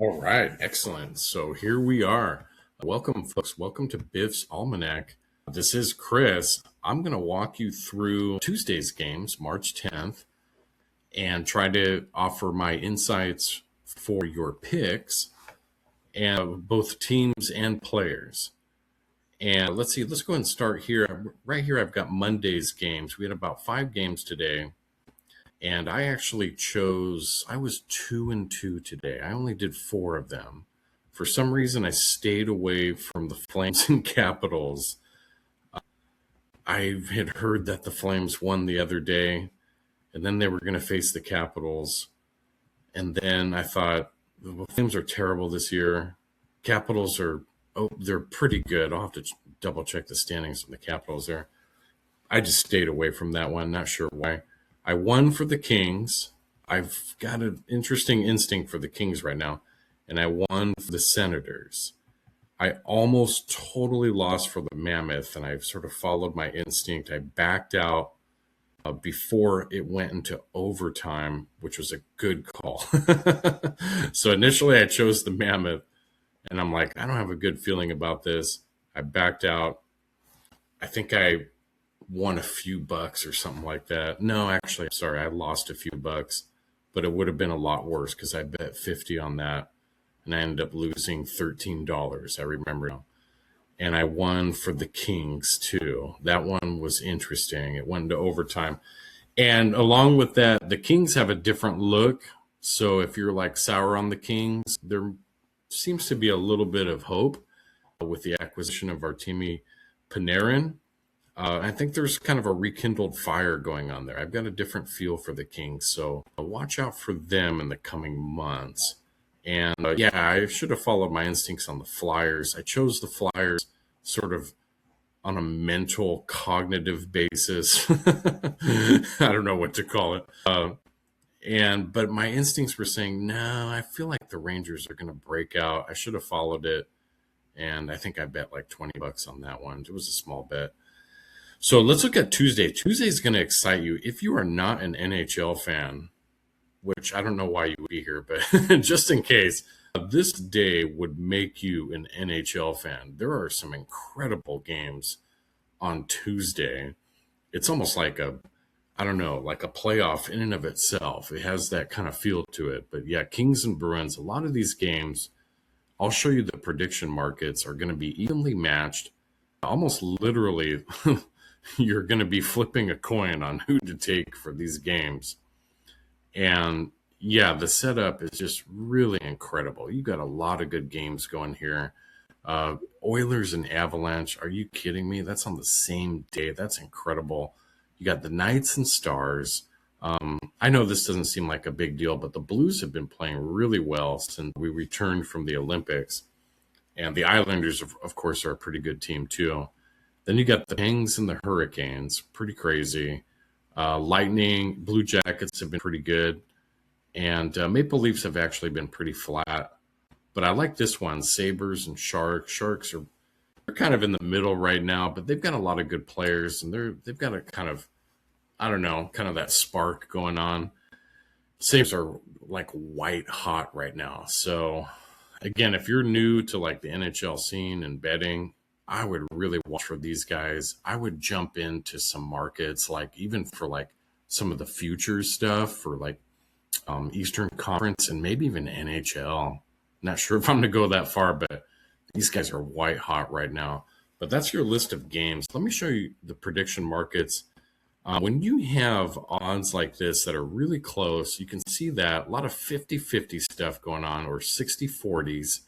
All right, excellent. So here we are. Welcome, folks. Welcome to Biff's Almanac. This is Chris. I'm going to walk you through Tuesday's games, March 10th, and try to offer my insights for your picks and both teams and players. And let's see, let's go ahead and start here. Right here, I've got Monday's games. We had about 5 games today. And I was 2-2 today. I only did 4 of them. For some reason, I stayed away from the Flames and Capitals. I had heard that the Flames won the other day, and then they were going to face the Capitals. And then I thought, the Flames are terrible this year. Capitals they're pretty good. I'll have to double check the standings from the Capitals there. I just stayed away from that one. Not sure why. I won for the Kings. I've got an interesting instinct for the Kings right now. And I won for the Senators. I almost totally lost for the Mammoth, and I've sort of followed my instinct. I backed out before it went into overtime, which was a good call. So initially I chose the Mammoth, and I'm like, I don't have a good feeling about this. I backed out. I think I won a few bucks or something like that. No, actually, I'm sorry, I lost a few bucks, but it would have been a lot worse because I bet 50 on that, and I ended up losing $13. I remember now. And I won for the Kings too. That one was interesting. It went into overtime. And along with that, the Kings have a different look. So if you're like sour on the Kings, there seems to be a little bit of hope with the acquisition of Artemi Panarin. I think there's kind of a rekindled fire going on there. I've got a different feel for the Kings, so watch out for them in the coming months. And yeah, I should have followed my instincts on the Flyers. I chose the Flyers sort of on a mental, cognitive basis. I don't know what to call it. But my instincts were saying, no, I feel like the Rangers are going to break out. I should have followed it, and I think I bet like 20 bucks on that one. It was a small bet. So let's look at Tuesday. Tuesday is going to excite you. If you are not an NHL fan, which I don't know why you would be here, but just in case, this day would make you an NHL fan. There are some incredible games on Tuesday. It's almost like I don't know, like a playoff in and of itself. It has that kind of feel to it. But yeah, Kings and Bruins, a lot of these games, I'll show you the prediction markets are going to be evenly matched. Almost literally, you're going to be flipping a coin on who to take for these games. And yeah, the setup is just really incredible. You got a lot of good games going here. Oilers and Avalanche, are you kidding me? That's on the same day. That's incredible. You got the Knights and Stars. I know this doesn't seem like a big deal, but the Blues have been playing really well since we returned from the Olympics. And the Islanders, of course, are a pretty good team too. Then you got the Kings and the Hurricanes, pretty crazy. Lightning, Blue Jackets have been pretty good. And Maple Leafs have actually been pretty flat. But I like this one, Sabres and Sharks. Sharks are they're kind of in the middle right now, but they've got a lot of good players, and they've got a kind of, I don't know, kind of that spark going on. Sabres are like white hot right now. So again, if you're new to like the NHL scene and betting, I would really watch for these guys. I would jump into some markets, like even for like some of the futures stuff for like Eastern Conference and maybe even NHL. Not sure if I'm going to go that far, but these guys are white hot right now. But that's your list of games. Let me show you the prediction markets. When you have odds like this that are really close, you can see that a lot of 50-50 stuff going on, or 60-40s,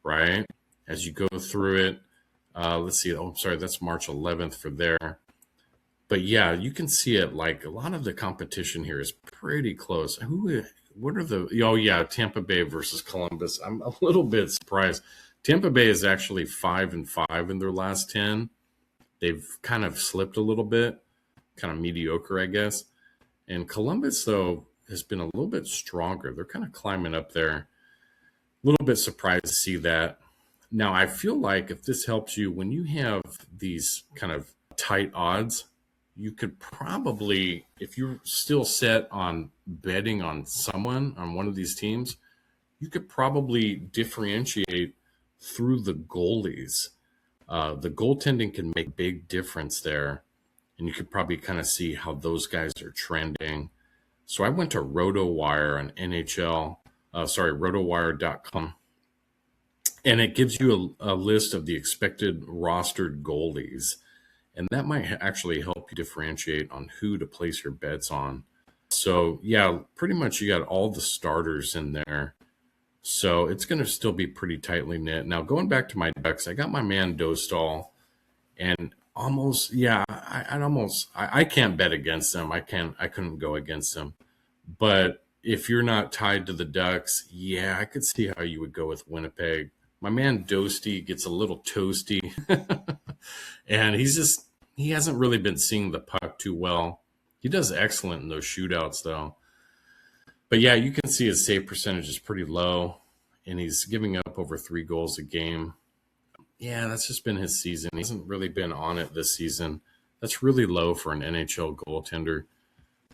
right? As you go through it. Let's see. Oh, sorry, that's March 11th for there. But yeah, you can see it like a lot of the competition here is pretty close. What are the, oh yeah, Tampa Bay versus Columbus. I'm a little bit surprised. Tampa Bay is actually 5-5 in their last 10. They've kind of slipped a little bit, kind of mediocre, I guess. And Columbus, though, has been a little bit stronger. They're kind of climbing up there. A little bit surprised to see that. Now, I feel like if this helps you, when you have these kind of tight odds, you could probably, if you're still set on betting on someone, on one of these teams, you could probably differentiate through the goalies. The goaltending can make a big difference there, and you could probably kind of see how those guys are trending. So I went to RotoWire on NHL, rotowire.com, and it gives you a list of the expected rostered goalies. And that might actually help you differentiate on who to place your bets on. So, yeah, pretty much you got all the starters in there. So it's going to still be pretty tightly knit. Now, going back to my Ducks, I got my man Dostal, and almost, yeah, I can't bet against them. I couldn't go against them. But if you're not tied to the Ducks, yeah, I could see how you would go with Winnipeg. My man Dosty gets a little toasty, and he hasn't really been seeing the puck too well. He does excellent in those shootouts, though. But yeah, you can see his save percentage is pretty low, and he's giving up over 3 goals a game. Yeah, that's just been his season. He hasn't really been on it this season. That's really low for an NHL goaltender.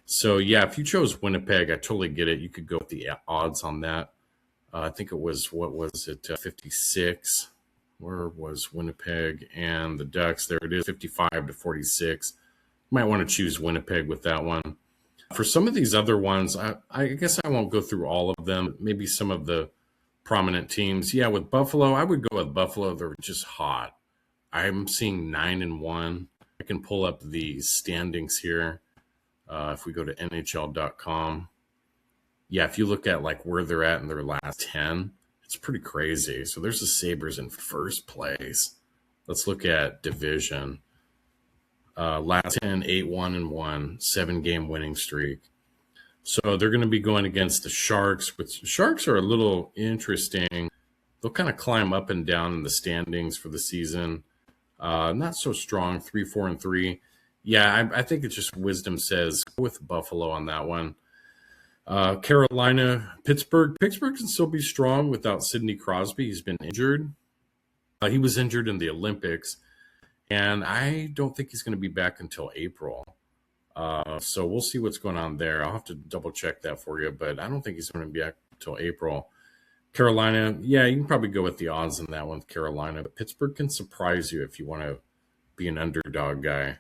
So yeah, if you chose Winnipeg, I totally get it. You could go with the odds on that. I think it was, 56? Where was Winnipeg and the Ducks? There it is, 55 to 46. You might want to choose Winnipeg with that one. For some of these other ones, I guess I won't go through all of them. Maybe some of the prominent teams. Yeah, with Buffalo, I would go with Buffalo. They're just hot. I'm seeing 9-1. I can pull up the standings here. If we go to NHL.com. Yeah, if you look at like where they're at in their last 10, it's pretty crazy. So there's the Sabres in first place. Let's look at division. Last 10, 8-1-1, 7-game winning streak. So they're going to be going against the Sharks, which Sharks are a little interesting. They'll kind of climb up and down in the standings for the season. Not so strong, 3-4-3. Yeah, I think it's just wisdom says go with Buffalo on that one. Carolina, Pittsburgh. Pittsburgh can still be strong without Sidney Crosby. He's been injured. He was injured in the Olympics, and I don't think he's going to be back until April. So we'll see what's going on there. I'll have to double check that for you, but I don't think he's going to be back until April. Carolina, yeah, you can probably go with the odds on that one with Carolina, but Pittsburgh can surprise you if you want to be an underdog guy.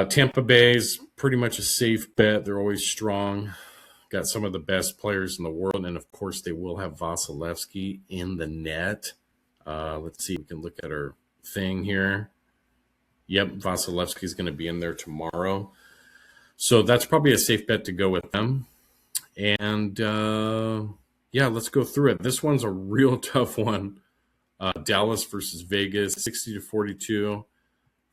Tampa Bay is pretty much a safe bet. They're always strong. Got some of the best players in the world, and of course they will have Vasilevsky in the net. Let's see, we can look at our thing here. Yep, Vasilevsky is going to be in there tomorrow. So that's probably a safe bet to go with them. And yeah, let's go through it. This one's a real tough one. Dallas versus Vegas, 60-42.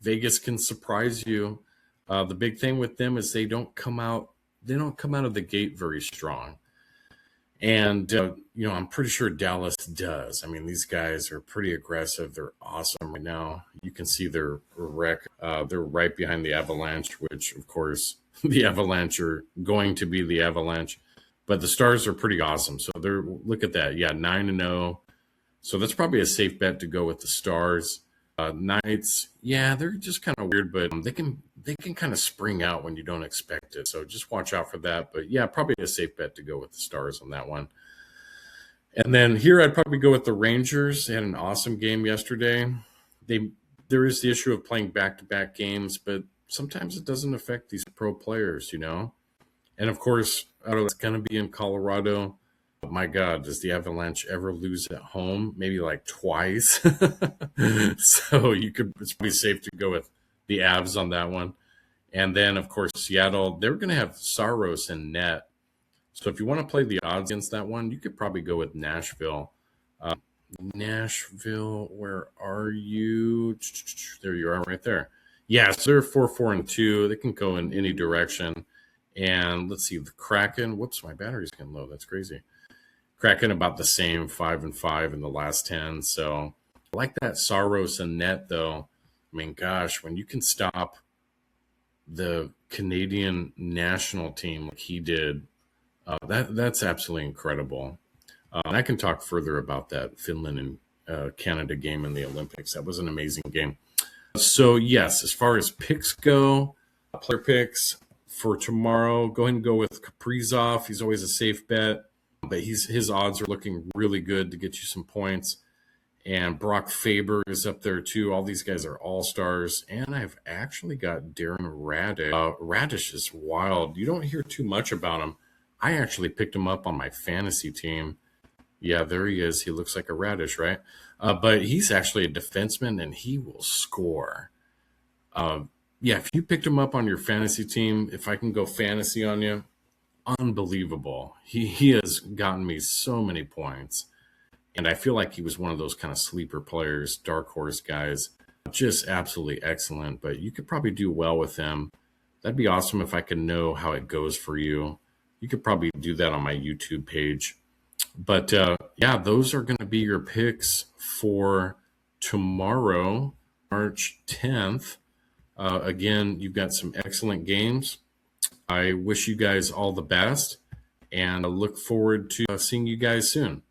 Vegas can surprise you. The big thing with them is they don't come out of the gate very strong. And, I'm pretty sure Dallas does. I mean, these guys are pretty aggressive. They're awesome right now. You can see their wreck. They're right behind the Avalanche, which, of course, the Avalanche are going to be the Avalanche. But the Stars are pretty awesome. So look at that. Yeah, 9-0. So that's probably a safe bet to go with the Stars. Knights, yeah, they're just kind of weird, but they can kind of spring out when you don't expect it. So just watch out for that. But yeah, probably a safe bet to go with the Stars on that one. And then here I'd probably go with the Rangers. They had an awesome game yesterday. There is the issue of playing back-to-back games, but sometimes it doesn't affect these pro players, And of course, it's going to be in Colorado. My God, does the Avalanche ever lose at home? Maybe like twice. So it's pretty safe to go with the Avs on that one. And then, of course, Seattle, they're going to have Saros in net. So if you want to play the odds against that one, you could probably go with Nashville. Nashville, where are you? There you are right there. Yes, they're 4-4-2. They can go in any direction. And let's see, the Kraken. Whoops, my battery's getting low. That's crazy. Kraken about the same, 5-5 in the last 10. So I like that Saros and net, though. I mean, gosh, when you can stop the Canadian national team like he did, that's absolutely incredible. And I can talk further about that Finland and Canada game in the Olympics. That was an amazing game. So, yes, as far as picks go, player picks for tomorrow, go ahead and go with Kaprizov. He's always a safe bet. but his odds are looking really good to get you some points. And Brock Faber is up there too. All these guys are all stars. And I've actually got Darren Radish. Radish is wild. You don't hear too much about him. I actually picked him up on my fantasy team. Yeah, there he is. He looks like a radish, right? But he's actually a defenseman, and he will score. Yeah, if you picked him up on your fantasy team, if I can go fantasy on you, unbelievable. He has gotten me so many points. And I feel like he was one of those kind of sleeper players, dark horse guys. Just absolutely excellent. But you could probably do well with him. That'd be awesome if I could know how it goes for you. You could probably do that on my YouTube page. But yeah, those are going to be your picks for tomorrow, March 10th. Again, you've got some excellent games. I wish you guys all the best, and I look forward to seeing you guys soon.